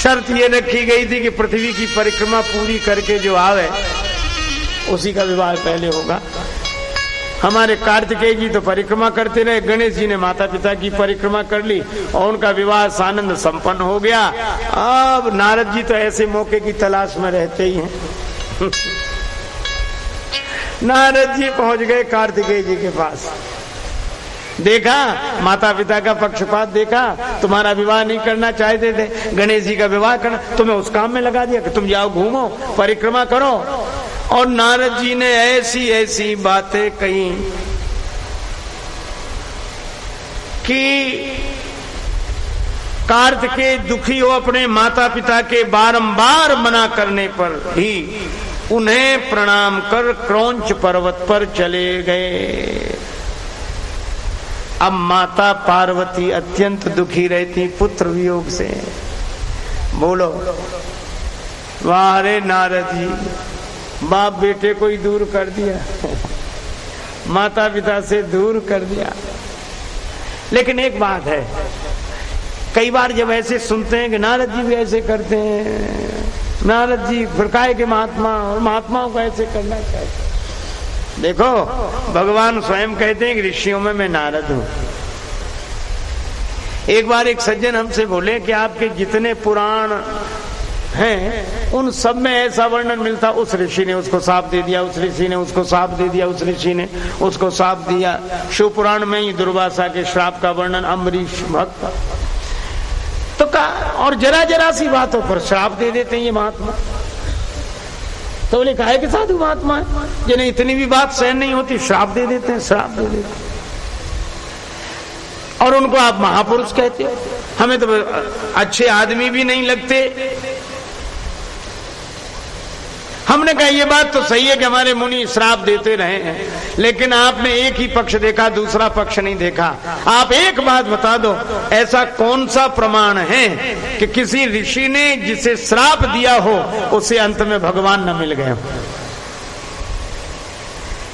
शर्त ये रखी गई थी कि पृथ्वी की परिक्रमा पूरी करके जो आवे उसी का विवाह पहले होगा। हमारे कार्तिकेय जी तो परिक्रमा करते रहे, गणेश जी ने माता पिता की परिक्रमा कर ली और उनका विवाह सानंद संपन्न हो गया। अब नारद जी तो ऐसे मौके की तलाश में रहते ही हैं। नारद जी पहुंच गए कार्तिकेय जी के पास, देखा माता पिता का पक्षपात देखा, तुम्हारा विवाह नहीं करना चाहते थे, गणेश जी का विवाह करना, तुम्हें उस काम में लगा दिया कि तुम जाओ घूमो परिक्रमा करो। और नारद जी ने ऐसी ऐसी बातें कही कि कार्तिकेय दुखी हो अपने माता पिता के बारंबार मना करने पर भी उन्हें प्रणाम कर क्रौंच पर्वत पर चले गए। अब माता पार्वती अत्यंत दुखी रहती पुत्र वियोग से। बोलो वाह रे नारद जी, बाप बेटे को ही दूर कर दिया, माता पिता से दूर कर दिया। लेकिन एक बात है, कई बार जब ऐसे सुनते हैं कि नारद जी भी ऐसे करते हैं, नारद जी फिर काहे के महात्मा और महात्माओं को ऐसे करना चाहिए। देखो भगवान स्वयं कहते हैं कि ऋषियों में मैं नारद हूं। एक बार एक सज्जन हमसे बोले कि आपके जितने पुराण हैं उन सब में ऐसा वर्णन मिलता, उस ऋषि ने उसको साफ दे दिया, उस ऋषि ने उसको साफ दे दिया, उस ऋषि ने उसको साफ दिया। शिव पुराण में ही दुर्वासा के श्राप का वर्णन, अम्बरीश भक्त तो का, और जरा जरा सी बातों पर श्राप दे देते हैं ये महात्मा। तो बोले काहे के साधु महात्मा है जिन्हें इतनी भी बात सहन नहीं होती, श्राप दे देते हैं, श्राप दे देते हैं और उनको आप महापुरुष कहते हो। हमें तो अच्छे आदमी भी नहीं लगते। हमने कहा ये बात तो सही है कि हमारे मुनि श्राप देते रहे हैं, लेकिन आपने एक ही पक्ष देखा, दूसरा पक्ष नहीं देखा। आप एक बात बता दो, ऐसा कौन सा प्रमाण है कि किसी ऋषि ने जिसे श्राप दिया हो उसे अंत में भगवान न मिल गए?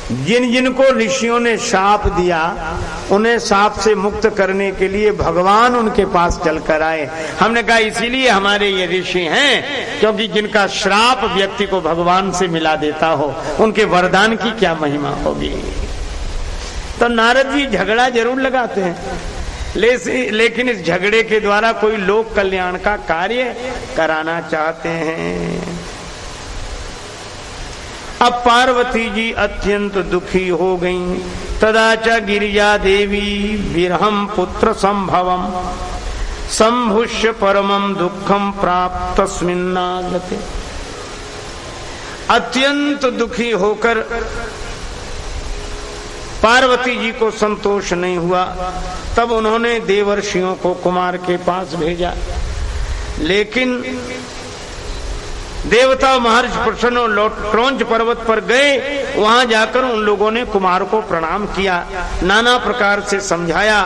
जिन जिनको ऋषियों ने शाप दिया उन्हें शाप से मुक्त करने के लिए भगवान उनके पास चलकर आए। हमने कहा इसीलिए हमारे ये ऋषि हैं, क्योंकि जिनका श्राप व्यक्ति को भगवान से मिला देता हो, उनके वरदान की क्या महिमा होगी। तो नारद जी झगड़ा जरूर लगाते हैं, लेकिन इस झगड़े के द्वारा कोई लोक कल्याण का कार्य कराना चाहते हैं। अब पार्वती जी अत्यंत दुखी हो गईं। तदा च गिरिजा देवी विरहम पुत्र संभवम संभुष्य परमम दुखम प्राप्त तस्मिन्नागते। अत्यंत दुखी होकर पार्वती जी को संतोष नहीं हुआ, तब उन्होंने देवर्षियों को कुमार के पास भेजा। लेकिन देवता महर्षि प्रसन्न लौट क्रौंच पर्वत पर गए, वहां जाकर उन लोगों ने कुमार को प्रणाम किया, नाना प्रकार से समझाया,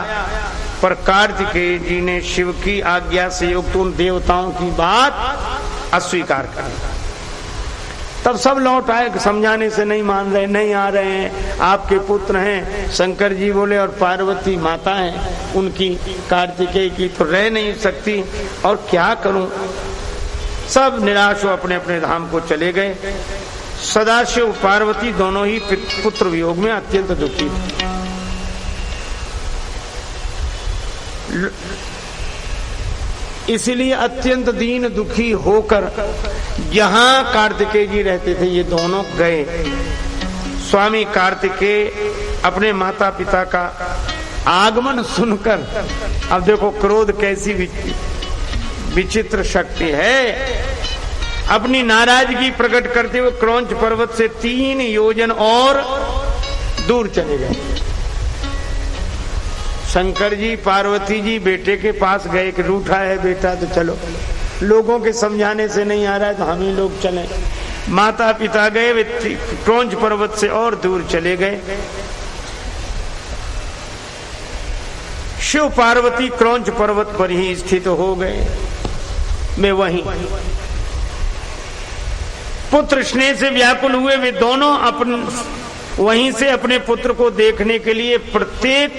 पर कार्तिकेय जी ने शिव की आज्ञा से युक्त उन देवताओं की बात अस्वीकार कर दी। तब सब लौट आए, समझाने से नहीं मान रहे, नहीं आ रहे हैं, आपके पुत्र हैं। शंकर जी बोले और पार्वती माता है उनकी, कार्तिकेय की तो रह नहीं सकती, और क्या करूं। सब निराश हो अपने अपने धाम को चले गए। सदाशिव पार्वती दोनों ही पुत्र वियोग में अत्यंत दुखी थे। इसलिए अत्यंत दीन दुखी होकर जहां कार्तिकेय जी रहते थे ये दोनों गए। स्वामी कार्तिकेय अपने माता पिता का आगमन सुनकर, अब देखो क्रोध कैसी विचित्र शक्ति है, अपनी नाराजगी प्रकट करते हुए क्रौंच पर्वत से 3 योजन और दूर चले गए। शंकर जी पार्वती जी बेटे के पास गए कि रूठा है बेटा तो चलो, लोगों के समझाने से नहीं आ रहा है तो हम ही लोग चलें। माता पिता गए, वे क्रौंच पर्वत से और दूर चले गए। शिव पार्वती क्रौंच पर्वत पर ही स्थित हो गए। वे वहीं पुत्र स्नेह से व्याकुल हुए। वे दोनों वहीं से अपने पुत्र को देखने के लिए प्रत्येक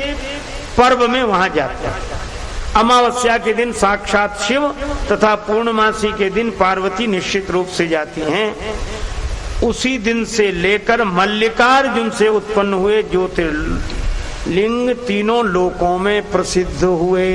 पर्व में वहां जाते हैं। अमावस्या के दिन साक्षात शिव तथा पूर्णमासी के दिन पार्वती निश्चित रूप से जाती हैं। उसी दिन से लेकर मल्लिकार्जुन से उत्पन्न हुए ज्योतिर्लिंग तीनों लोकों में प्रसिद्ध हुए।